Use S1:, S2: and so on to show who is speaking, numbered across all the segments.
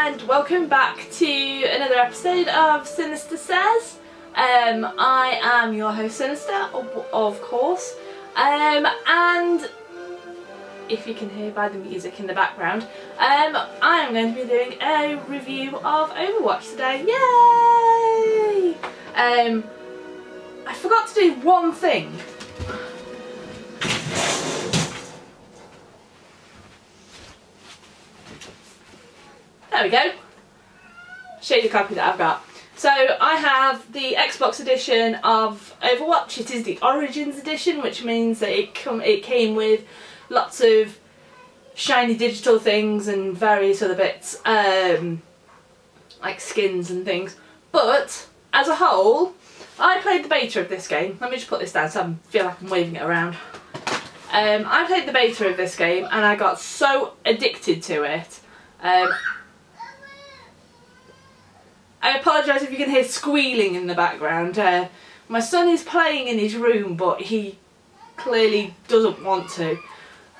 S1: and welcome back to another episode of Synysta Says. I am your host Synysta, of course, and if you can hear by the music in the background, I am going to be doing a review of Overwatch today. Yay! I forgot to do one thing. There we go. Show you the copy that I've got. So I have the Xbox edition of Overwatch. It is the Origins edition, which means that it came with lots of shiny digital things and various other bits, like skins and things. But as a whole, I played the beta of this game. Let me just put this down so I feel like I'm waving it around. I played the beta of this game and I got so addicted to it. I apologise if you can hear squealing in the background. My son is playing in his room, but he clearly doesn't want to.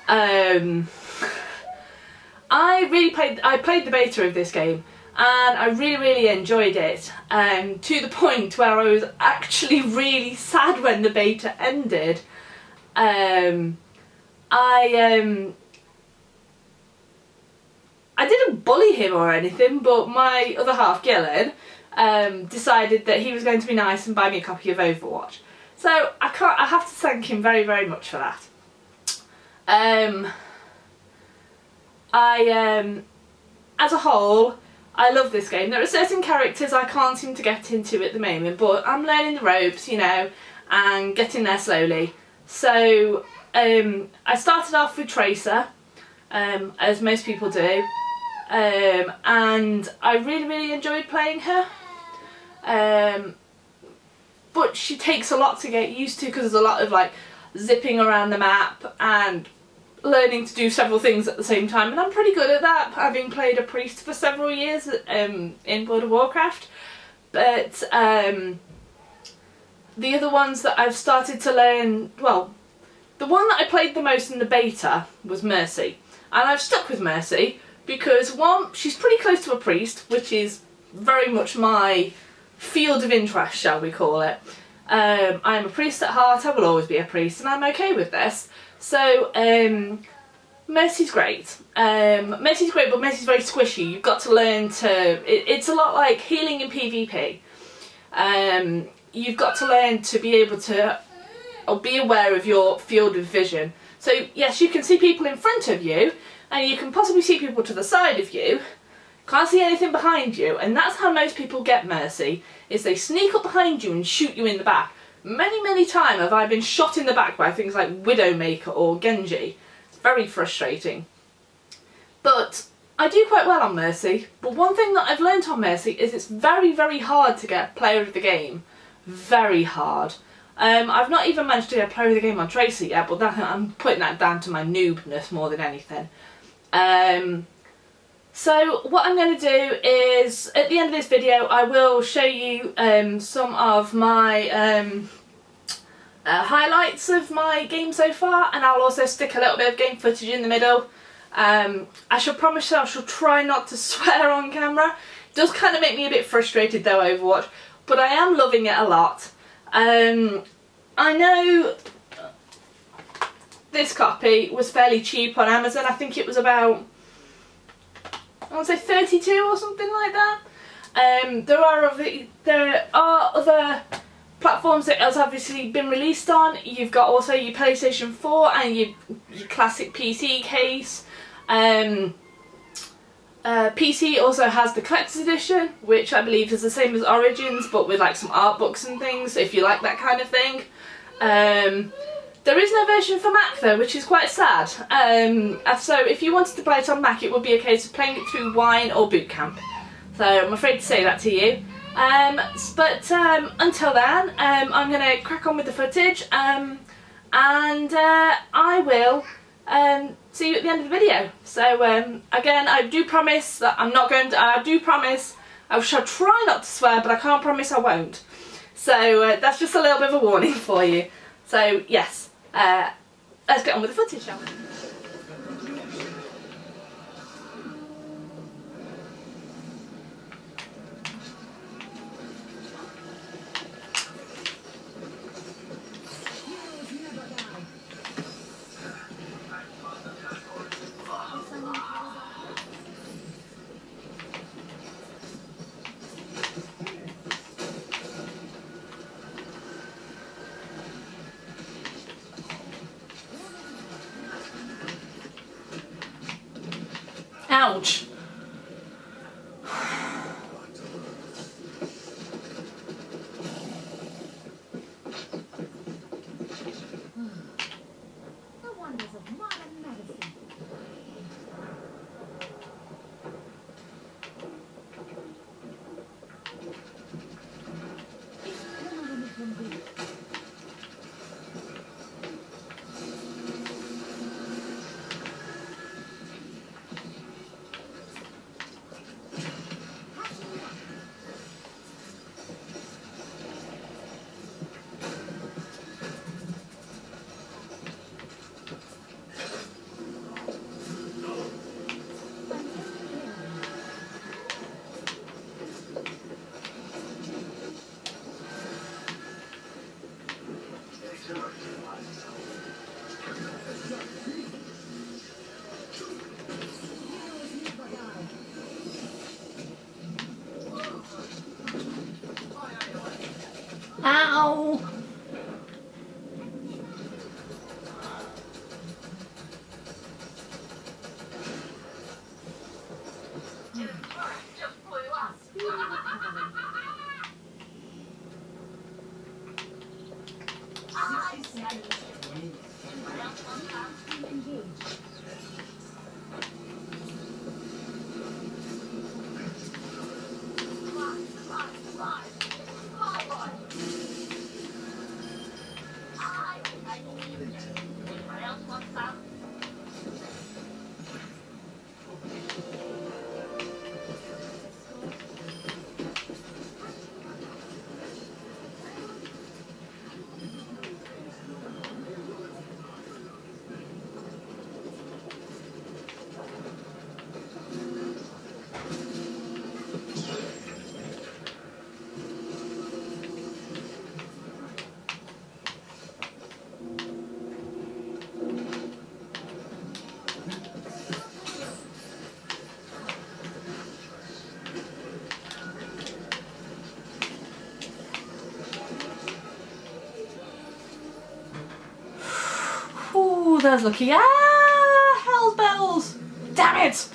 S1: I played the beta of this game and I really enjoyed it, to the point where I was actually really sad when the beta ended. I didn't bully him or anything, but my other half, Gillen, decided that he was going to be nice and buy me a copy of Overwatch. So I have to thank him very much for that. As a whole, I love this game. There are certain characters I can't seem to get into at the moment, but I'm learning the ropes, you know, and getting there slowly. So I started off with Tracer, as most people do, and I really enjoyed playing her. But she takes a lot to get used to because there's a lot of like zipping around the map and learning to do several things at the same time, and I'm pretty good at that, having played a priest for several years in World of Warcraft. But the other ones that I've started to learn, well, the one that I played the most in the beta was Mercy, and I've stuck with Mercy because, one, she's pretty close to a priest, which is very much my field of interest, shall we call it. I'm a priest at heart, I will always be a priest, and I'm okay with this. So, Mercy's great. Mercy's great, but Mercy's very squishy. You've got to learn to... It's a lot like healing in PvP. You've got to learn to be able to... or be aware of your field of vision. So, yes, you can see people in front of you, and you can possibly see people to the side of you. Can't see anything behind you, and that's how most people get Mercy, is they sneak up behind you and shoot you in the back. Many times have I been shot in the back by things like Widowmaker or Genji. It's very frustrating. But I do quite well on Mercy, but one thing that I've learnt on Mercy is it's very hard to get player of the game. Very hard. I've not even managed to get player of the game on Tracer yet, but I'm putting that down to my noobness more than anything. So what I'm going to do is, at the end of this video, I will show you some of my highlights of my game so far, and I'll also stick a little bit of game footage in the middle. I shall promise I shall try not to swear on camera. It does kind of make me a bit frustrated though, Overwatch, but I am loving it a lot. I know this copy was fairly cheap on Amazon. I think it was about, I want to say 32 or something like that. There are other platforms that has obviously been released on. You've got also your PlayStation 4 and your classic PC case. PC also has the collector's edition, which I believe is the same as Origins, but with like some art books and things, if you like that kind of thing. There is no version for Mac though, which is quite sad. So if you wanted to play it on Mac, it would be a case of playing it through Wine or Boot Camp. So I'm afraid to say that to you. But until then, I'm going to crack on with the footage, and I will see you at the end of the video. So again, I do promise that I'm not going to, I do promise I shall try not to swear, but I can't promise I won't. So that's just a little bit of a warning for you. So yes, let's get on with the footage, shall we? Ouch.
S2: The wonders of modern medicine.
S1: Ow! Ooh, there's lucky. Ah! Hell's bells! Damn it!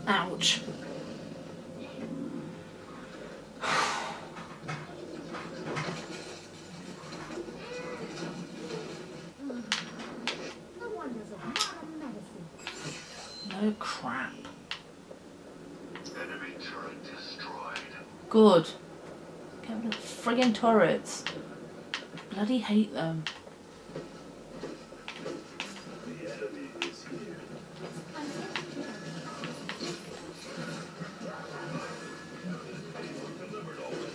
S1: Ouch.
S2: The wonders of modern medicine.
S1: No crap.
S3: Enemy turret destroyed.
S1: Good. Get rid of friggin' turrets. Bloody hate them.
S3: The enemy is here. Delivered already.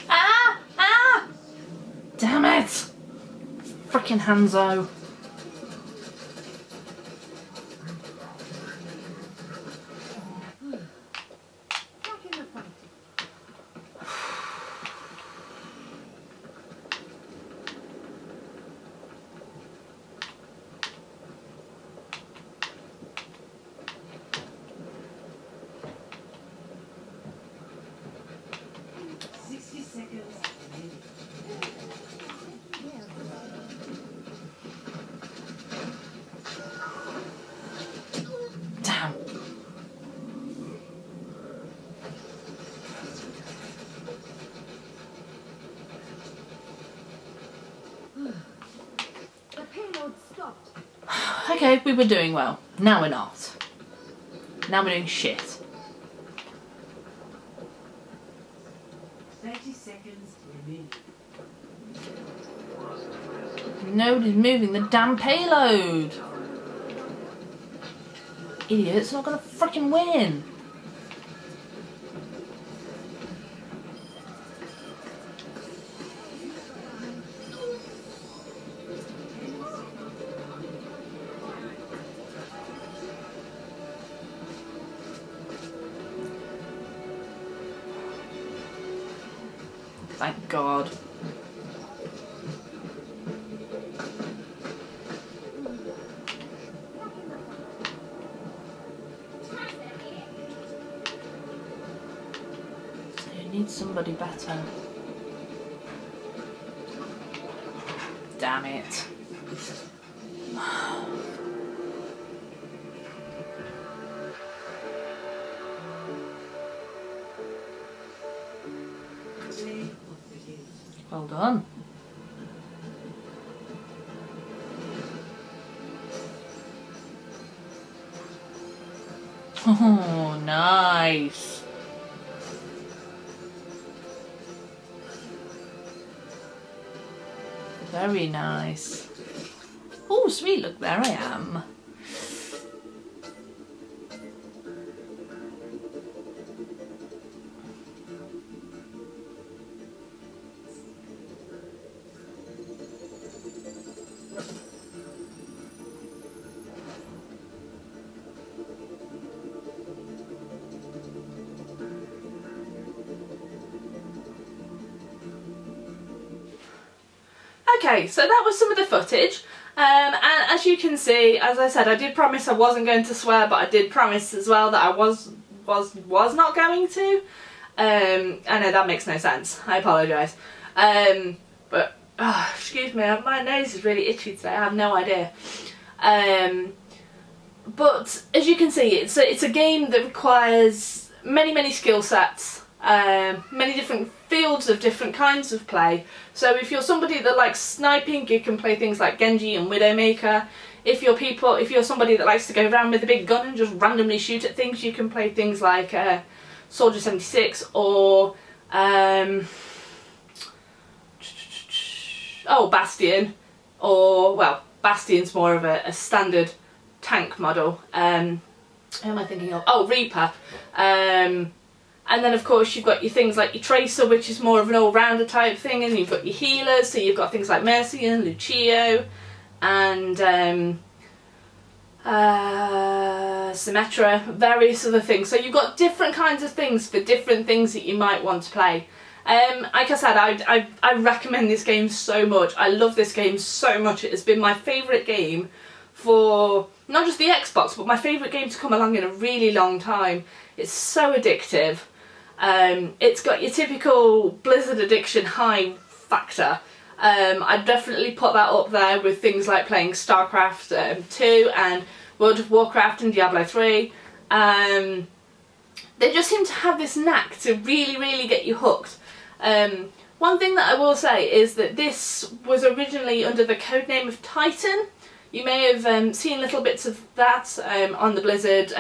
S1: Ah! Ah! Damn it! Frickin' Hanzo.
S2: Back in the fight.
S1: Damn.
S2: The payload stopped.
S1: Okay, we were doing well. Now we're not. Now we're doing shit.
S4: 30 seconds remaining.
S1: Nobody's moving the damn payload. Idiot's not gonna frickin' win. Thank God. So you need somebody better. Damn it. Well done. Oh, nice. Very nice. Oh, sweet, look, there I am. Okay, so that was some of the footage, and as you can see, as I said, I did promise I wasn't going to swear, but I did promise as well that I was not going to. I know that makes no sense. I apologise. But excuse me, my nose is really itchy today. I have no idea. But as you can see, it's a game that requires many skill sets, many different fields of different kinds of play. So if you're somebody that likes sniping, you can play things like Genji and Widowmaker. If you're somebody that likes to go around with a big gun and just randomly shoot at things, you can play things like Soldier 76 or Bastion, or well, Bastion's more of a standard tank model. Who am I thinking of? Oh, Reaper. And then of course you've got your things like your Tracer, which is more of an all-rounder type thing, and you've got your healers, so you've got things like Mercy and Lucio and Symmetra, various other things. So you've got different kinds of things for different things that you might want to play. Like I said, I recommend this game so much. I love this game so much. It has been my favourite game for not just the Xbox, but my favourite game to come along in a really long time. It's so addictive. It's got your typical Blizzard addiction high factor. I'd definitely put that up there with things like playing StarCraft 2 and World of Warcraft and Diablo 3. They just seem to have this knack to really get you hooked. One thing that I will say is that this was originally under the codename of Titan. You may have seen little bits of that on the Blizzard,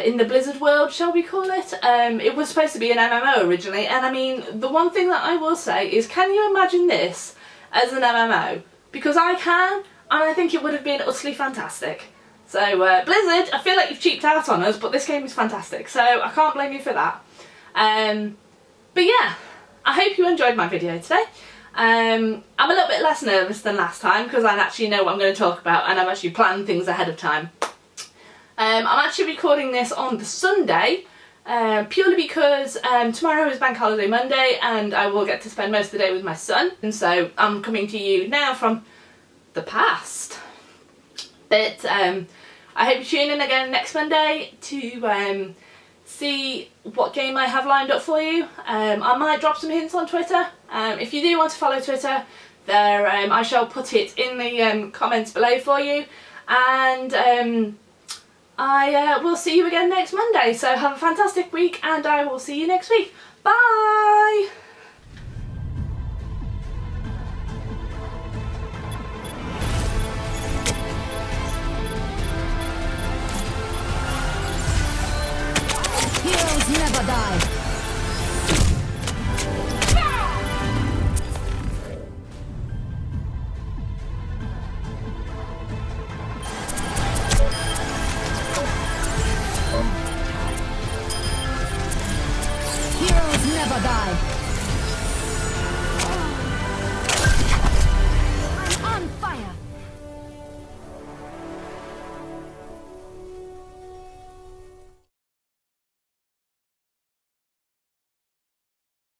S1: in the Blizzard world, shall we call it. It was supposed to be an MMO originally, and I mean, the one thing that I will say is, can you imagine this as an MMO? Because I can, and I think it would have been utterly fantastic. So Blizzard, I feel like you've cheaped out on us, but this game is fantastic, so I can't blame you for that. But yeah, I hope you enjoyed my video today. I'm a little bit less nervous than last time because I actually know what I'm going to talk about and I've actually planned things ahead of time. I'm actually recording this on the Sunday purely because tomorrow is Bank Holiday Monday and I will get to spend most of the day with my son, and so I'm coming to you now from the past. But I hope you tune in again next Monday to see what game I have lined up for you. I might drop some hints on Twitter. If you do want to follow Twitter, there I shall put it in the comments below for you, and I will see you again next Monday. So have a fantastic week and I will see you next week. Bye!